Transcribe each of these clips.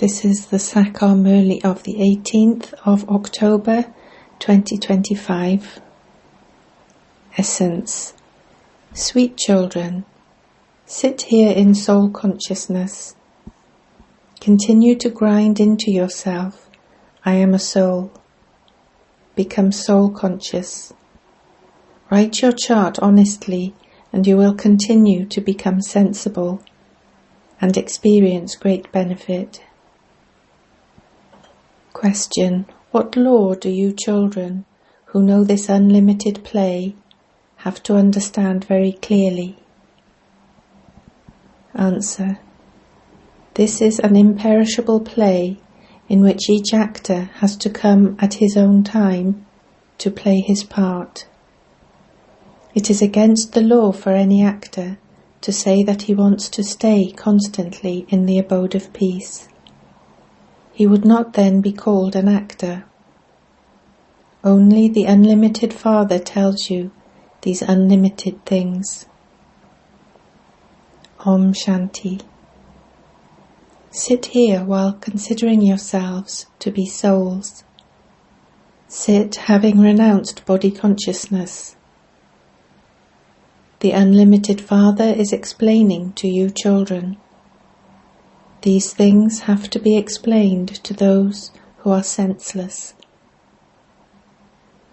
This is the English Murli of the 18th of October 2025. Essence. Sweet children, sit here in soul consciousness. Continue to grind into yourself, I am a soul. Become soul conscious. Write your chart honestly and you will continue to become sensible and experience great benefit. Question. What law do you children, who know this unlimited play, have to understand very clearly? Answer. This is an imperishable play in which each actor has to come at his own time to play his part. It is against the law for any actor to say that he wants to stay constantly in the abode of peace. He would not then be called an actor. Only the unlimited Father tells you these unlimited things. Om Shanti. Sit here while considering yourselves to be souls. Sit having renounced body consciousness. The unlimited Father is explaining to you children. These things have to be explained to those who are senseless.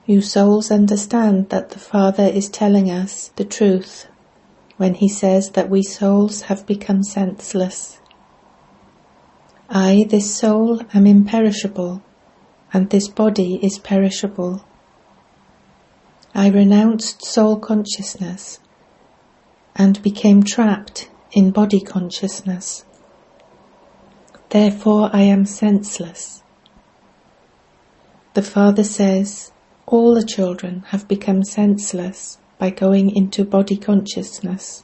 You souls understand that the Father is telling us the truth when he says that we souls have become senseless. I, this soul, am imperishable, and this body is perishable. I renounced soul consciousness and became trapped in body consciousness. Therefore I am senseless. The Father says, all the children have become senseless by going into body consciousness.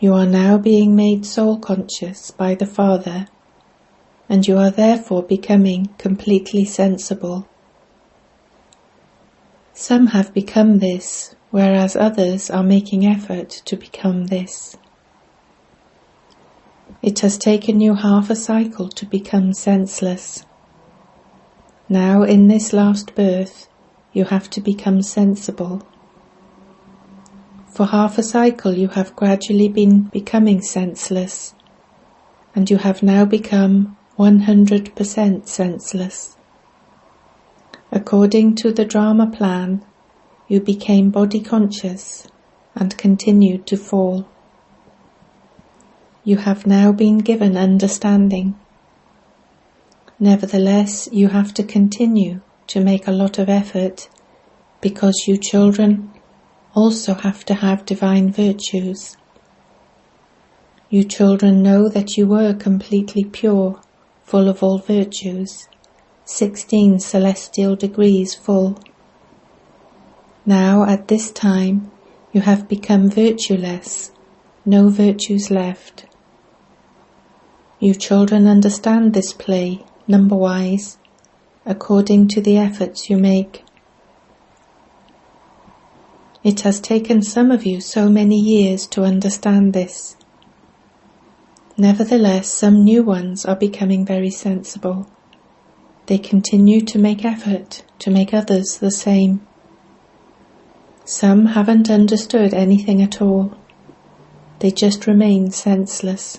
You are now being made soul conscious by the Father, and you are therefore becoming completely sensible. Some have become this, whereas others are making effort to become this. It has taken you half a cycle to become senseless. Now in this last birth, you have to become sensible. For half a cycle you have gradually been becoming senseless, and you have now become 100% senseless. According to the drama plan, you became body conscious and continued to fall. You have now been given understanding. Nevertheless, you have to continue to make a lot of effort because you children also have to have divine virtues. You children know that you were completely pure, full of all virtues, 16 celestial degrees full. Now at this time you have become virtueless, no virtues left. You children understand this play, number-wise, according to the efforts you make. It has taken some of you so many years to understand this. Nevertheless, some new ones are becoming very sensible. They continue to make effort to make others the same. Some haven't understood anything at all. They just remain senseless.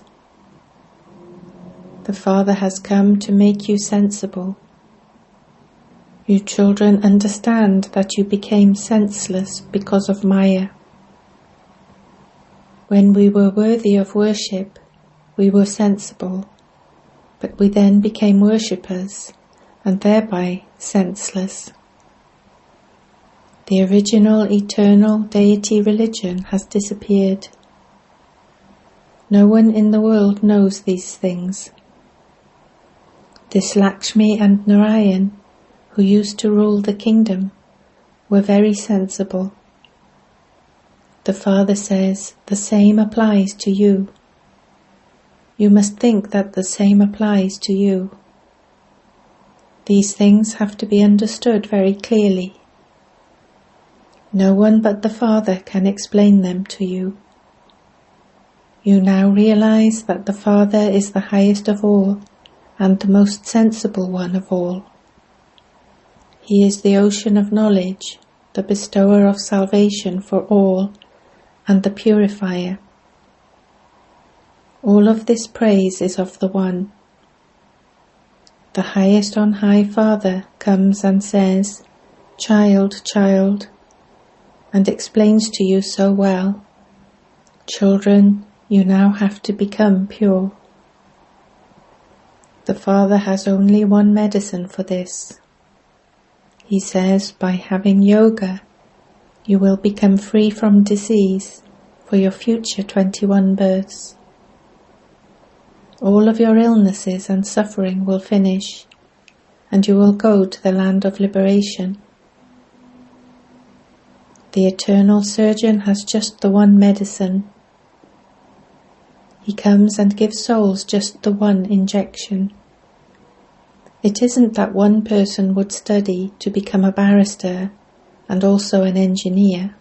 The Father has come to make you sensible. You children understand that you became senseless because of Maya. When we were worthy of worship, we were sensible, but we then became worshippers and thereby senseless. The original eternal deity religion has disappeared. No one in the world knows these things. This Lakshmi and Narayan, who used to rule the kingdom, were very sensible. The Father says, the same applies to you. You must think that the same applies to you. These things have to be understood very clearly. No one but the Father can explain them to you. You now realize that the Father is the highest of all and the most sensible one of all. He is the ocean of knowledge, the bestower of salvation for all, and the purifier. All of this praise is of the One. The highest on high Father comes and says, "Child, child," and explains to you so well, "Children, you now have to become pure." The Father has only one medicine for this. He says, by having yoga, you will become free from disease for your future 21 births. All of your illnesses and suffering will finish, and you will go to the land of liberation. The eternal surgeon has just the one medicine. He comes and gives souls just the one injection. It isn't that one person would study to become a barrister and also an engineer.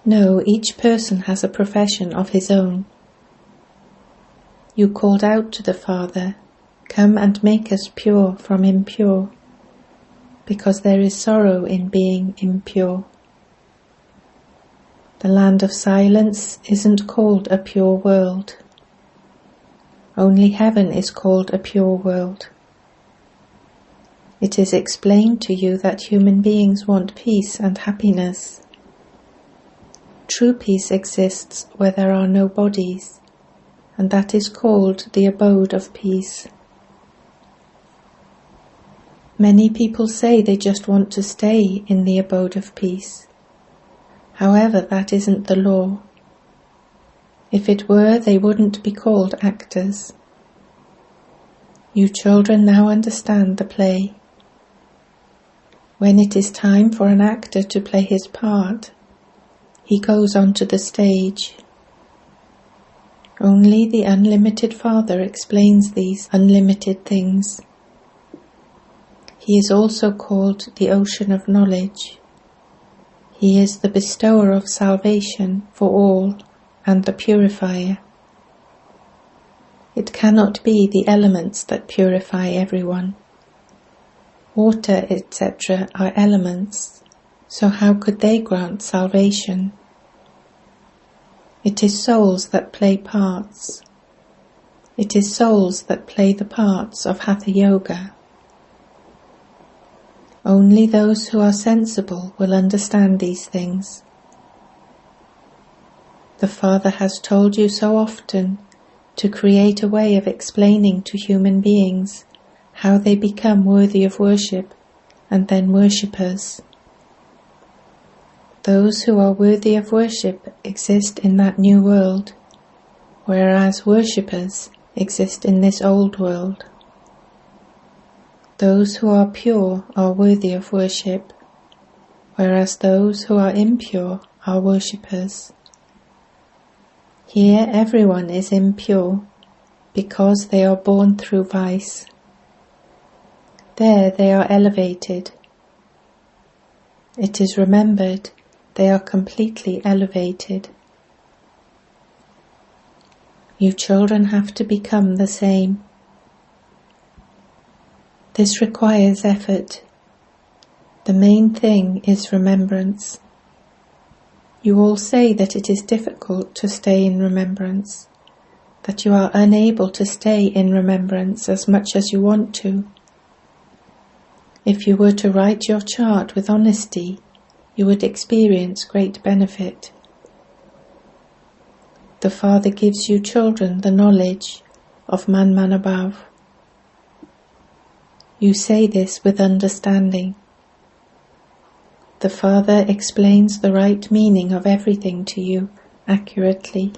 No, each person has a profession of his own. You called out to the Father, "Come and make us pure from impure," because there is sorrow in being impure. The land of silence isn't called a pure world. Only heaven is called a pure world. It is explained to you that human beings want peace and happiness. True peace exists where there are no bodies, and that is called the abode of peace. Many people say they just want to stay in the abode of peace. However, that isn't the law. If it were, they wouldn't be called actors. You children now understand the play. When it is time for an actor to play his part, he goes onto the stage. Only the unlimited Father explains these unlimited things. He is also called the ocean of knowledge. He is the bestower of salvation for all and the purifier. It cannot be the elements that purify everyone. Water, etc. are elements, so how could they grant salvation? It is souls that play parts. It is souls that play the parts of Hatha Yoga. Only those who are sensible will understand these things. The Father has told you so often to create a way of explaining to human beings how they become worthy of worship and then worshippers. Those who are worthy of worship exist in that new world, whereas worshippers exist in this old world. Those who are pure are worthy of worship, whereas those who are impure are worshippers. Here everyone is impure, because they are born through vice. There they are elevated. It is remembered they are completely elevated. You children have to become the same. This requires effort. The main thing is remembrance. You all say that it is difficult to stay in remembrance, that you are unable to stay in remembrance as much as you want to. If you were to write your chart with honesty, you would experience great benefit. The Father gives you children the knowledge of Man above. You say this with understanding. The Father explains the right meaning of everything to you accurately.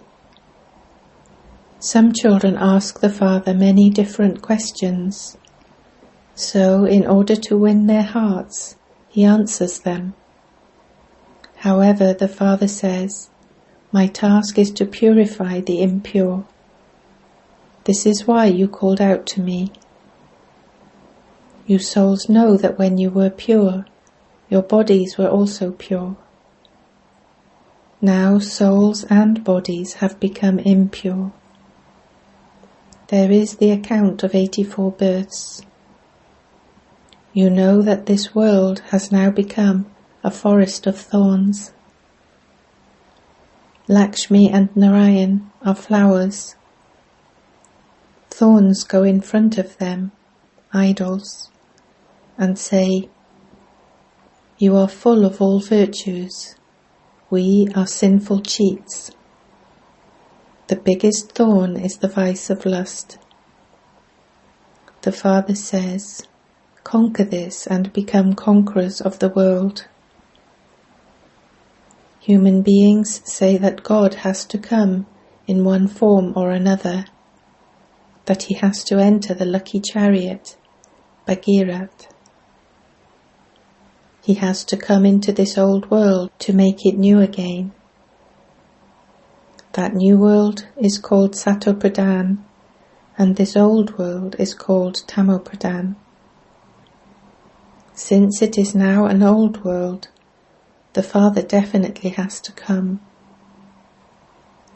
Some children ask the Father many different questions, so in order to win their hearts, He answers them. However, the Father says, "My task is to purify the impure. This is why you called out to me. You souls know that when you were pure, your bodies were also pure. Now souls and bodies have become impure. There is the account of 84 births. You know that this world has now become a forest of thorns. Lakshmi and Narayan are flowers. Thorns go in front of them, idols, and say, "You are full of all virtues. We are sinful cheats." The biggest thorn is the vice of lust. The Father says, "Conquer this and become conquerors of the world." Human beings say that God has to come in one form or another, that he has to enter the lucky chariot, Bhagirath. He has to come into this old world to make it new again. That new world is called Satopradhan, and this old world is called Tamopradhan. Since it is now an old world, the Father definitely has to come.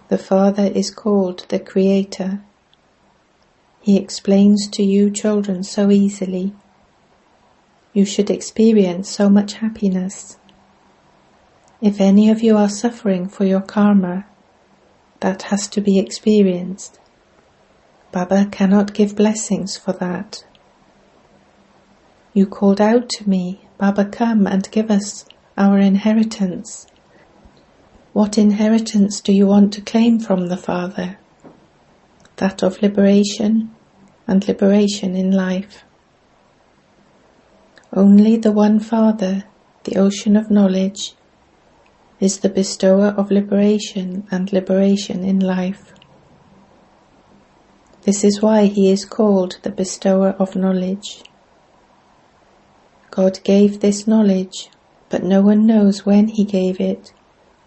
The Father is called the Creator. He explains to you children so easily. You should experience so much happiness. If any of you are suffering for your karma, that has to be experienced. Baba cannot give blessings for that. You called out to me, "Baba, come and give us our inheritance." What inheritance do you want to claim from the Father? That of liberation and liberation in life. Only the one Father, the ocean of knowledge, is the bestower of liberation and liberation in life. This is why he is called the bestower of knowledge. God gave this knowledge, but no one knows when he gave it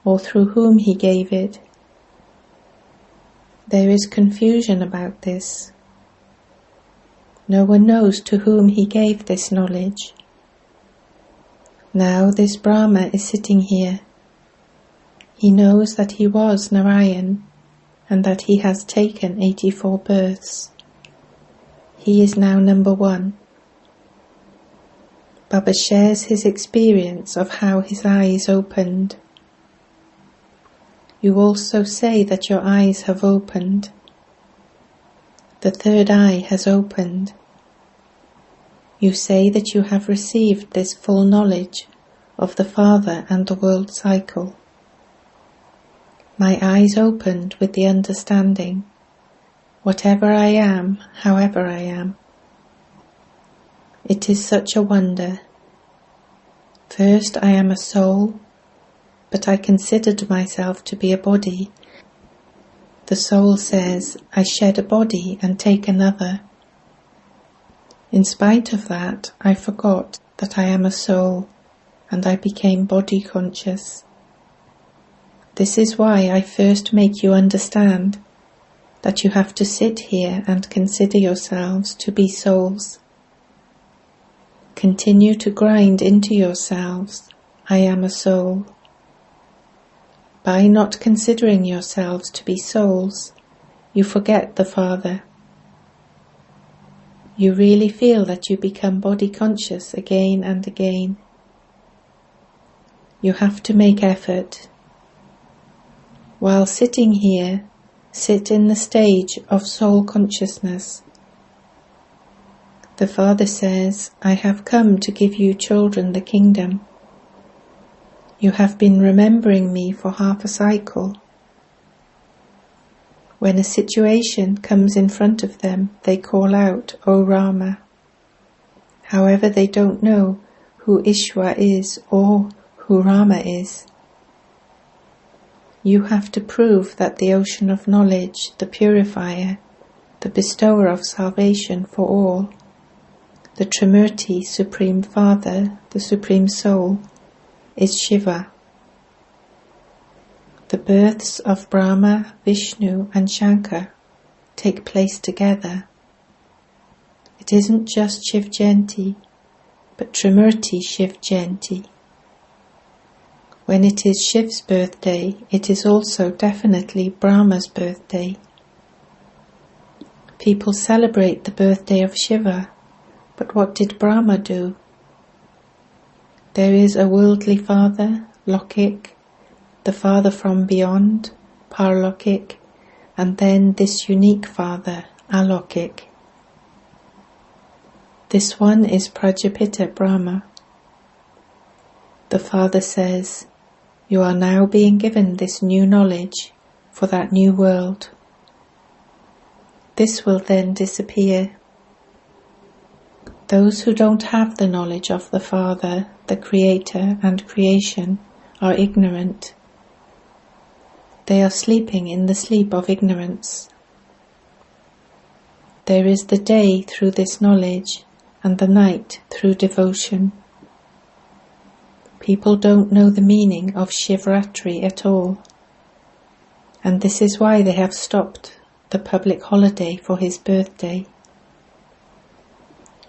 or through whom he gave it. There is confusion about this. No one knows to whom he gave this knowledge. Now this Brahma is sitting here. He knows that he was Narayan and that he has taken 84 births. He is now number 1. Baba shares his experience of how his eyes opened. You also say that your eyes have opened. The third eye has opened. You say that you have received this full knowledge of the Father and the world cycle. My eyes opened with the understanding, whatever I am, however I am. It is such a wonder. First I am a soul, but I considered myself to be a body. The soul says, "I shed a body and take another." In spite of that, I forgot that I am a soul, and I became body conscious. This is why I first make you understand that you have to sit here and consider yourselves to be souls. Continue to grind into yourselves, "I am a soul." By not considering yourselves to be souls, you forget the Father. You really feel that you become body conscious again and again. You have to make effort. While sitting here, sit in the stage of soul consciousness. The Father says, "I have come to give you children the kingdom." You have been remembering me for half a cycle. When a situation comes in front of them, they call out, "O Rama." However, they don't know who Ishwa is or who Rama is. You have to prove that the ocean of knowledge, the purifier, the bestower of salvation for all, the Trimurti Supreme Father, the Supreme Soul, is Shiva. The births of Brahma, Vishnu and Shankar take place together. It isn't just Shiv Jayanti, but Trimurti Shiv Jayanti. When it is Shiv's birthday, it is also definitely Brahma's birthday. People celebrate the birthday of Shiva, but what did Brahma do? There is a worldly father, Lokik, the father from beyond, Paralokik, and then this unique father, Alokik. This one is Prajapita Brahma. The father says, "You are now being given this new knowledge for that new world. This will then disappear. Those who don't have the knowledge of the Father, the Creator and creation are ignorant. They are sleeping in the sleep of ignorance. There is the day through this knowledge and the night through devotion. People don't know the meaning of Shivratri at all, and this is why they have stopped the public holiday for his birthday.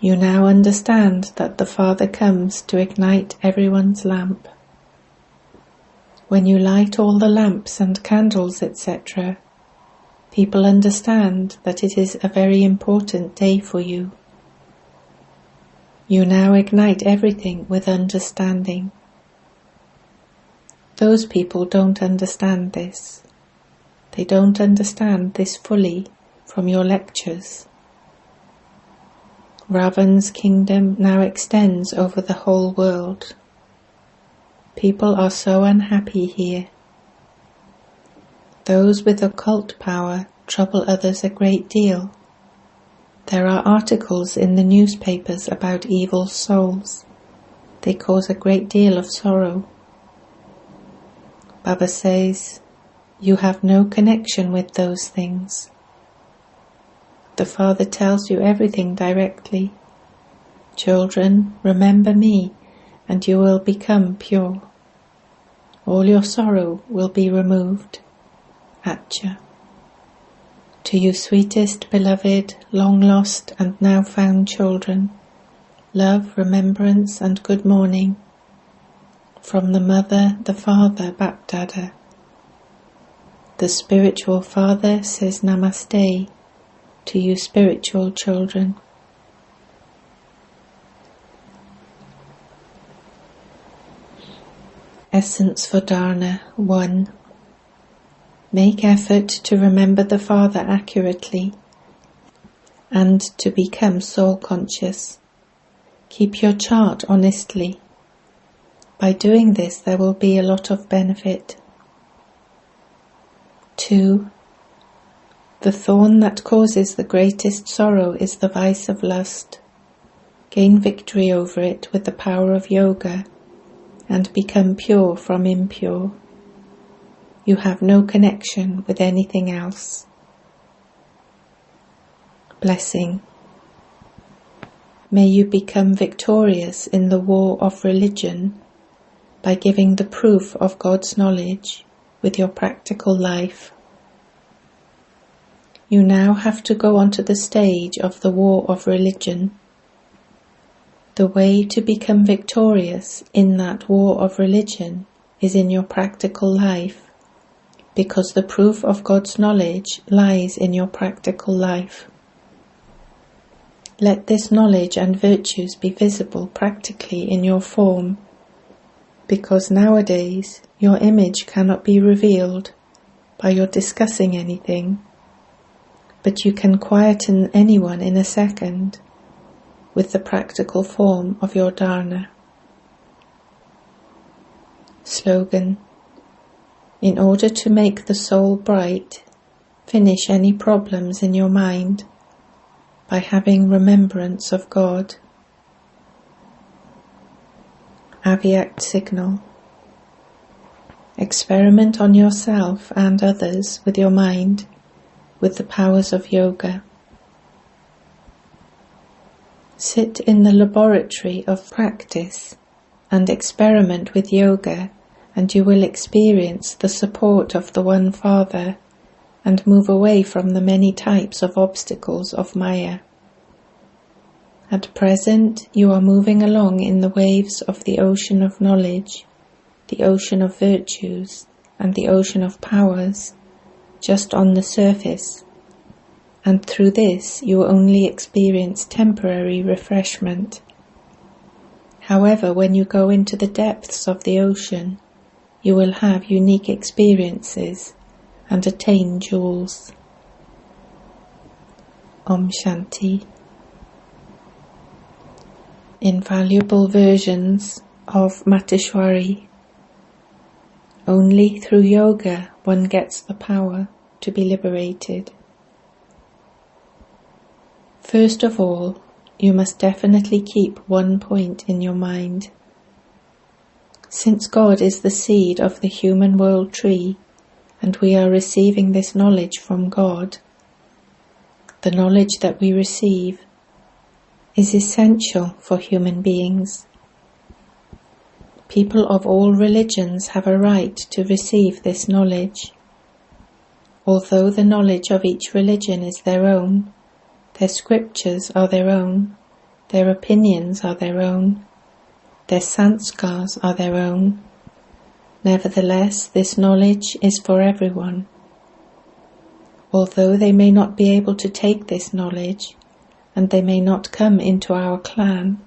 You now understand that the Father comes to ignite everyone's lamp. When you light all the lamps and candles, etc., people understand that it is a very important day for you. You now ignite everything with understanding. Those people don't understand this. They don't understand this fully from your lectures. Ravan's kingdom now extends over the whole world. People are so unhappy here. Those with occult power trouble others a great deal. There are articles in the newspapers about evil souls. They cause a great deal of sorrow. Baba says, you have no connection with those things. The Father tells you everything directly. Children, remember me, and you will become pure. All your sorrow will be removed. Atcha. To you sweetest, beloved, long-lost and now found children, love, remembrance and good morning. From the Mother, the Father, Bapdada. The Spiritual Father says Namaste to you spiritual children. Essence for Dharna 1. Make effort to remember the Father accurately and to become soul conscious. Keep your chart honestly. By doing this there will be a lot of benefit. 2. The thorn that causes the greatest sorrow is the vice of lust. Gain victory over it with the power of yoga and become pure from impure. You have no connection with anything else. Blessing. May you become victorious in the war of religion by giving the proof of God's knowledge with your practical life. You now have to go onto the stage of the war of religion. The way to become victorious in that war of religion is in your practical life, because the proof of God's knowledge lies in your practical life. Let this knowledge and virtues be visible practically in your form, because nowadays your image cannot be revealed by your discussing anything, but you can quieten anyone in a second with the practical form of your dharna. Slogan. In order to make the soul bright, finish any problems in your mind by having remembrance of God. Avyact signal. Experiment on yourself and others with your mind with the powers of yoga. Sit in the laboratory of practice and experiment with yoga, and you will experience the support of the One Father and move away from the many types of obstacles of Maya. At present, you are moving along in the waves of the ocean of knowledge, the ocean of virtues and the ocean of powers just on the surface, and through this you only experience temporary refreshment. However, when you go into the depths of the ocean, you will have unique experiences and attain jewels. Om Shanti. Invaluable versions of Mateshwari. Only through yoga one gets the power to be liberated. First of all, you must definitely keep one point in your mind. Since God is the seed of the human world tree, and we are receiving this knowledge from God, the knowledge that we receive is essential for human beings. People of all religions have a right to receive this knowledge. Although the knowledge of each religion is their own, their scriptures are their own, their opinions are their own, their sanskars are their own. Nevertheless, this knowledge is for everyone. Although they may not be able to take this knowledge, and they may not come into our clan,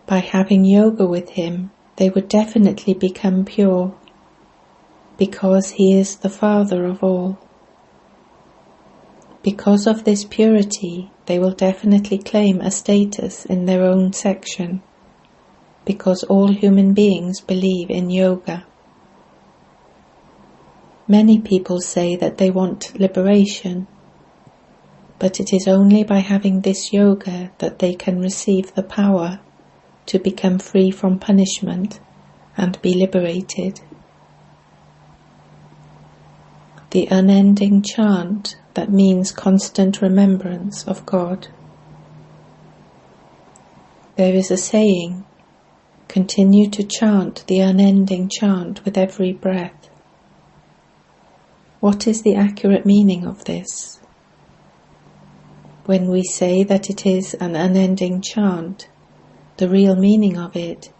by having yoga with him, they would definitely become pure, because he is the Father of all. Because of this purity, they will definitely claim a status in their own section, because all human beings believe in yoga. Many people say that they want liberation, but it is only by having this yoga that they can receive the power to become free from punishment and be liberated. The unending chant that means constant remembrance of God. There is a saying, continue to chant the unending chant with every breath. What is the accurate meaning of this? When we say that it is an unending chant, the real meaning of it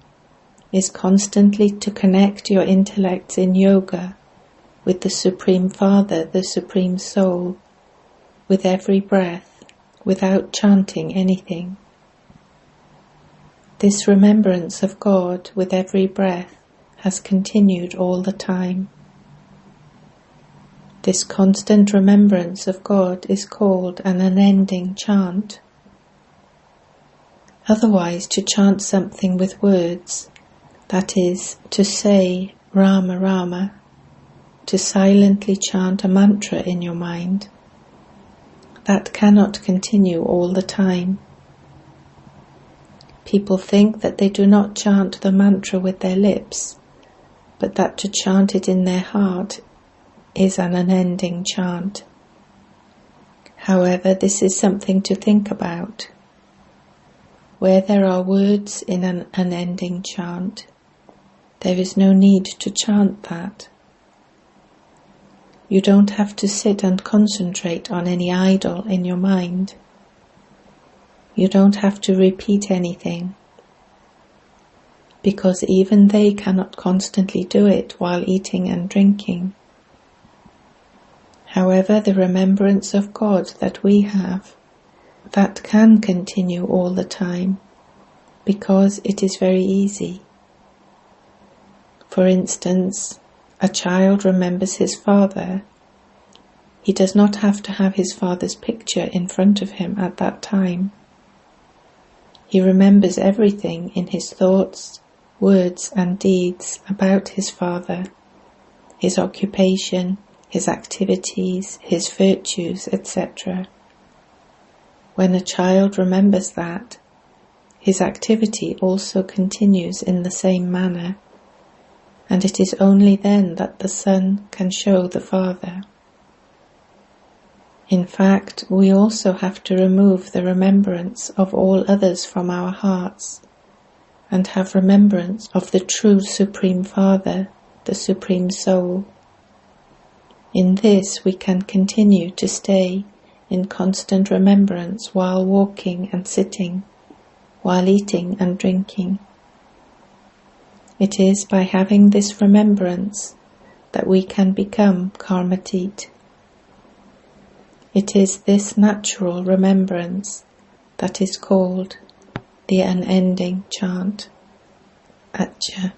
is constantly to connect your intellects in yoga with the Supreme Father, the Supreme Soul, with every breath, without chanting anything. This remembrance of God with every breath has continued all the time. This constant remembrance of God is called an unending chant. Otherwise, to chant something with words, that is, to say Rama Rama, to silently chant a mantra in your mind, that cannot continue all the time. People think that they do not chant the mantra with their lips, but that to chant it in their heart is an unending chant. However, this is something to think about. Where there are words in an unending chant, there is no need to chant that. You don't have to sit and concentrate on any idol in your mind. You don't have to repeat anything, because even they cannot constantly do it while eating and drinking. However, the remembrance of God that we have, that can continue all the time, because it is very easy. For instance, a child remembers his father. He does not have to have his father's picture in front of him at that time. He remembers everything in his thoughts, words and deeds about his father, his occupation, his activities, his virtues, etc. When a child remembers that, his activity also continues in the same manner, and it is only then that the Son can show the Father. In fact, we also have to remove the remembrance of all others from our hearts, and have remembrance of the true Supreme Father, the Supreme Soul. In this we can continue to stay in constant remembrance while walking and sitting, while eating and drinking. It is by having this remembrance that we can become karmatit. It is this natural remembrance that is called the unending chant, Atcha.